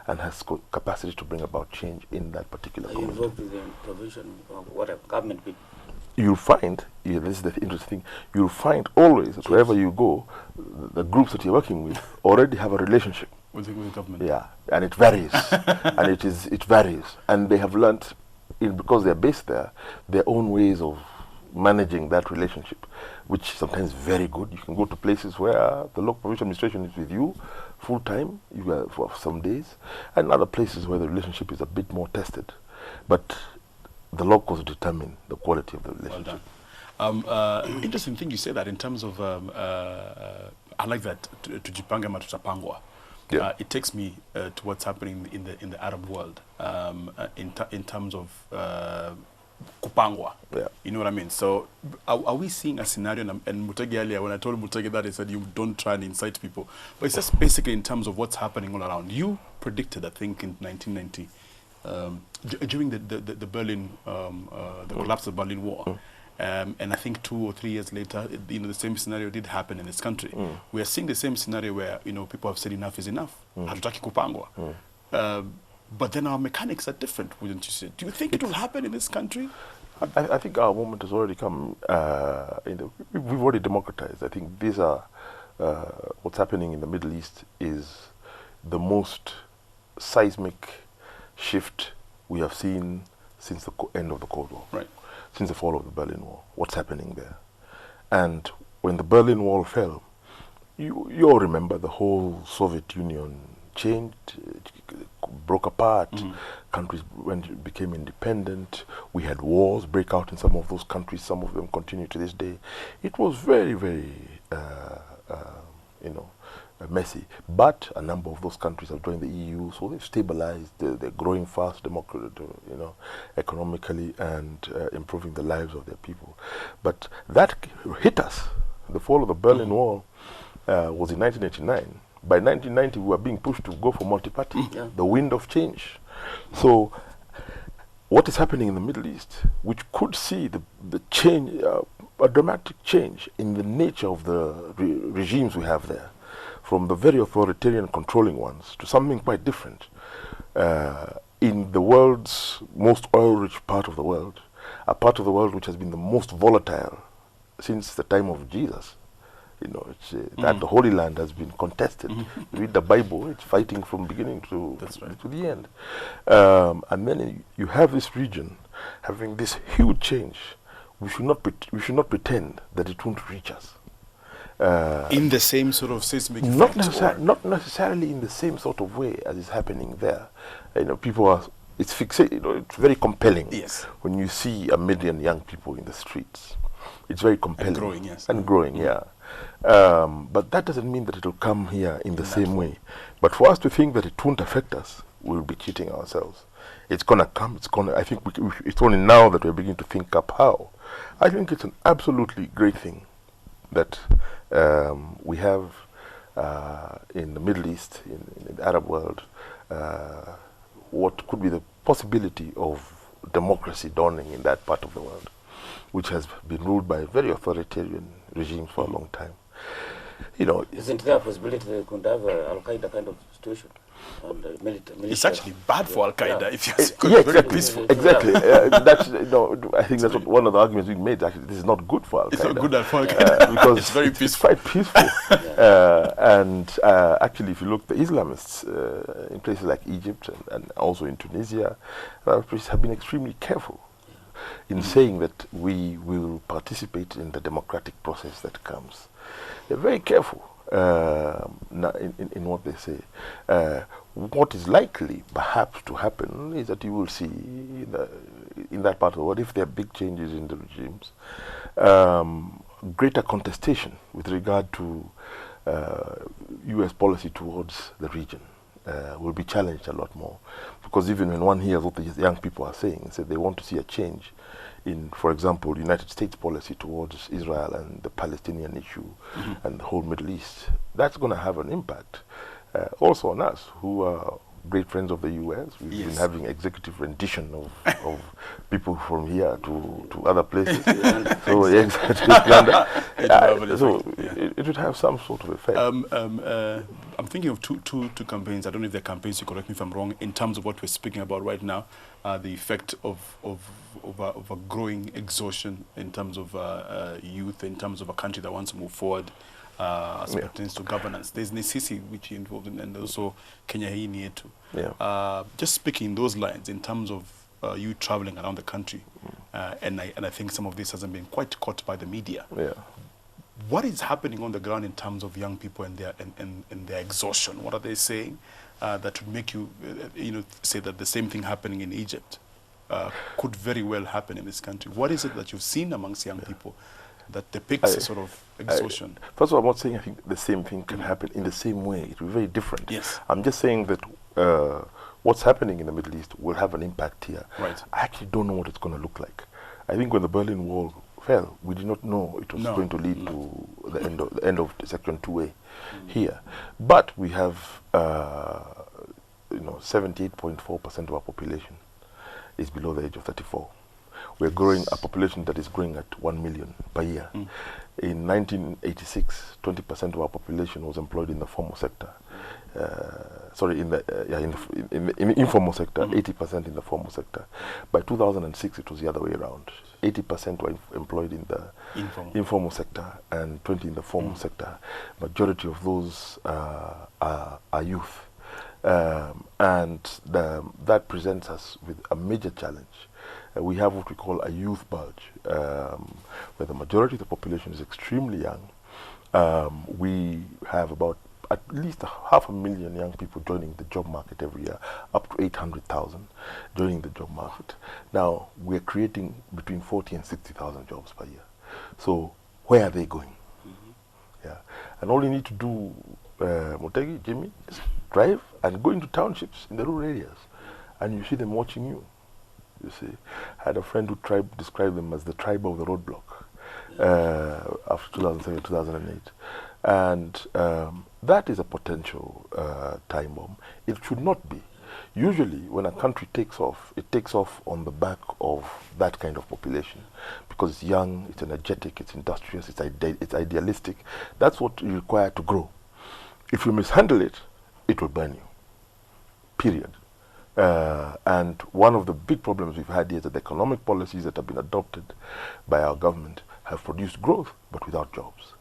and has capacity to bring about change in that particular community. Involved with the provision of whatever government people. You'll find, this is the interesting thing, you'll find always that wherever you go, the groups that you're working with already have a relationship with the government. Yeah, and it varies, and it varies, and they have learnt, because they're based there, their own ways of managing that relationship, which sometimes is very good. You can go to places where the local provincial administration is with you full time, for some days, and other places where the relationship is a bit more tested, but the locals determine the quality of the relationship. Well done. Interesting thing you say that in terms of, I like that, tujipanga ama tutapangwa. Yeah. It takes me to what's happening in the Arab world, in terms of kupangwa. Yeah. You know what I mean? So are we seeing a scenario, and Mutegi earlier, when I told Mutegi that, he said you don't try and incite people, but it's just basically in terms of what's happening all around. You predicted, I think, in 1990, during the Berlin, the collapse of the Berlin Wall, and I think 2 or 3 years later, the same scenario did happen in this country. We are seeing the same scenario where people have said enough is enough. Hatutaki kupangwa. But then our mechanics are different, wouldn't you say? Do you think it will happen in this country? I think our moment has already come. We've already democratized. I think these are what's happening in the Middle East is the most seismic shift we have seen since the end of the Cold War, right? Since the fall of the Berlin Wall. What's happening there? And when the Berlin Wall fell, you all remember the whole Soviet Union changed, broke apart, countries became independent, we had wars break out in some of those countries, some of them continue to this day. It was very, very, messy, but a number of those countries have joined the EU, so they've stabilized, they're growing fast, economically, and improving the lives of their people. But that hit us. The fall of the Berlin Wall was in 1989. By 1990, we were being pushed to go for multi-party, the wind of change. So what is happening in the Middle East, which could see the change, a dramatic change in the nature of the regimes we have there, from the very authoritarian controlling ones to something quite different. In the world's most oil-rich part of the world, a part of the world which has been the most volatile since the time of Jesus. That the Holy Land has been contested. Read the Bible, it's fighting from beginning to the end. And then you have this region having this huge change. We should not pretend that it won't reach us. In the same sort of seismic effect? Not necessarily in the same sort of way as is happening there. People are, it's fixated, it's very compelling. Yes. When you see 1 million young people in the streets. It's very compelling. And growing, yes. And growing, yeah. But that doesn't mean that it will come here in the same way. But for us to think that it won't affect us, we'll be cheating ourselves. It's going to come. I think it's only now that we're beginning to think up how. I think it's an absolutely great thing that we have in the Middle East, in the Arab world, what could be the possibility of democracy dawning in that part of the world, which has been ruled by very authoritarian regimes for a long time. Isn't there a possibility that we could have Al-Qaeda kind of situation? It's actually bad for Al-Qaeda if you it's very peaceful. Exactly. I think that's one of the arguments we made. Actually, this is not good for Al-Qaeda. It's not good for Al-Qaeda because it's very peaceful. It's quite peaceful. And actually, if you look, the Islamists in places like Egypt and also in Tunisia, have been extremely careful in saying that we will participate in the democratic process that comes. They're very careful in what they say. What is likely, perhaps, to happen is that you will see in that part of the world, if there are big changes in the regimes, greater contestation with regard to U.S. policy towards the region. Will be challenged a lot more, because even when one hears what the young people are saying, they want to see a change in, for example, the United States policy towards Israel and the Palestinian issue and the whole Middle East, that's going to have an impact also on us, who are great friends of the U.S. We've Yes. been having executive rendition of people from here to other places. So yes, it would have some sort of effect. I'm thinking of two campaigns. I don't know if they're campaigns. You correct me if I'm wrong. In terms of what we're speaking about right now, the effect of a growing exhaustion in terms of youth, in terms of a country that wants to move forward. As it pertains to governance, there's Nisisi which you're involved in, and also Kenya hii ni yetu. Just speaking those lines in terms of you traveling around the country, and I think some of this hasn't been quite caught by the media. What is happening on the ground in terms of young people and their exhaustion? What are they saying that would make you say that the same thing happening in Egypt could very well happen in this country? What is it that you've seen amongst young people that depicts a sort of exhaustion? First of all, I'm not saying I think the same thing can happen in the same way. It will be very different. Yes. I'm just saying that what's happening in the Middle East will have an impact here. Right. I actually don't know what it's going to look like. I think when the Berlin Wall fell, we did not know it was going to lead to the end of Section 2A here. But we have 78.4% of our population is below the age of 34. We're growing a population that is growing at 1 million per year. In 1986, 20% of our population was employed in the formal sector. In the informal sector, 80% in the formal sector. By 2006, it was the other way around. 80% were employed in the informal sector and 20% in the formal sector. Majority of those are youth. And that presents us with a major challenge. We have what we call a youth bulge, where the majority of the population is extremely young. We have about at least 500,000 young people joining the job market every year, up to 800,000 joining the job market. Now, we're creating between 40 and 60,000 jobs per year. So, where are they going? And all you need to do, Motegi, Jimmy, is drive and go into townships in the rural areas, and you see them watching you. You see, I had a friend who described them as the tribe of the roadblock after 2007, 2008. And that is a potential time bomb. It should not be. Usually, when a country takes off, it takes off on the back of that kind of population because it's young, it's energetic, it's industrious, it's idealistic. That's what you require to grow. If you mishandle it, it will burn you. Period. And one of the big problems we've had here is that the economic policies that have been adopted by our government have produced growth, but without jobs.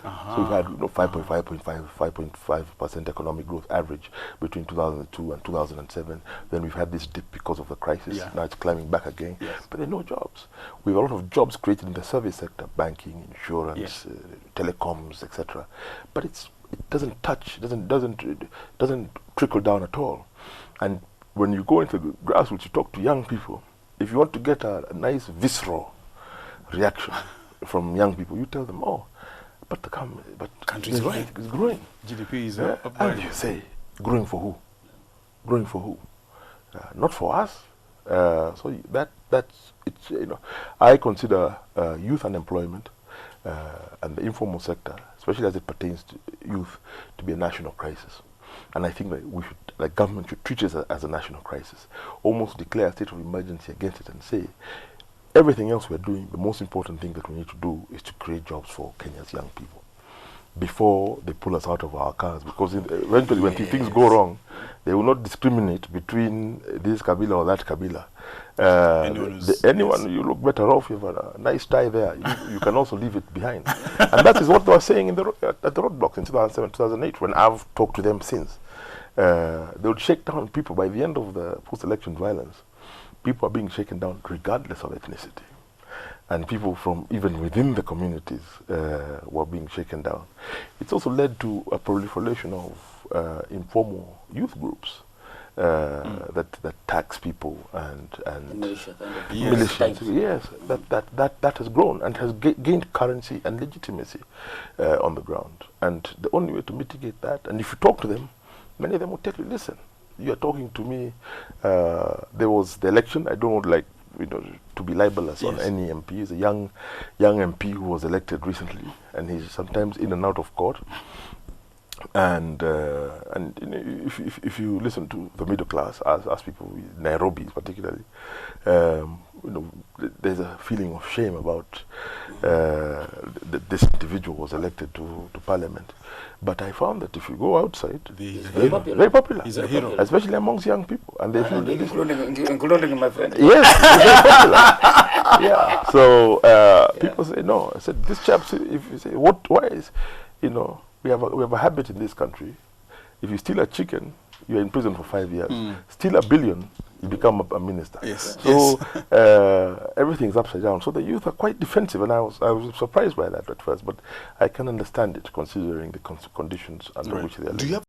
So we've had 5.5% economic growth average between 2002 and 2007. Then we've had this dip because of the crisis. Now it's climbing back again. But there are no jobs. We have a lot of jobs created in the service sector, banking, insurance, telecoms, etc. But it doesn't touch, doesn't trickle down at all. And when you go into the grassroots, you talk to young people. If you want to get a nice visceral reaction from young people, you tell them, but the country is growing. It's growing. GDP is up. And you say, growing for who? Growing for who? Not for us. So that's it's. I consider youth unemployment and the informal sector, especially as it pertains to youth, to be a national crisis. And I think that the government should treat it as a national crisis, almost declare a state of emergency against it and say, everything else we're doing, the most important thing that we need to do is to create jobs for Kenya's young people before they pull us out of our cars. Because eventually when things go wrong, they will not discriminate between this Kabila or that Kabila. Anyone, you look better off, you have a nice tie there, you can also leave it behind. And that is what they were saying at the roadblocks in 2007, 2008, when I've talked to them since. They would shake down people. By the end of the post-election violence, people are being shaken down regardless of ethnicity. And people from even within the communities were being shaken down. It's also led to a proliferation of informal youth groups that tax people and militias. Yes, that has grown and has gained currency and legitimacy on the ground. And the only way to mitigate that, and if you talk to them, many of them will tell you, listen, you are talking to me, there was the election, I don't like to be libelous on any MP. He's a young MP who was elected recently, and he's sometimes in and out of court. And you know, if you listen to the middle class, as people in Nairobi particularly, you know, there's a feeling of shame about this individual was elected to parliament. But I found that if you go outside, very popular. Very popular. He's a hero, especially amongst young people, and they feel including my friend. yes, he's very popular. Yeah. So people say no. I said this chap. If you say what, why is, you know, we have a habit in this country. If you steal a chicken, you're in prison for 5 years. Steal $1 billion, you become a minister. Yes. So everything's upside down. So the youth are quite defensive, and I was surprised by that at first, but I can understand it considering the conditions under which they are living.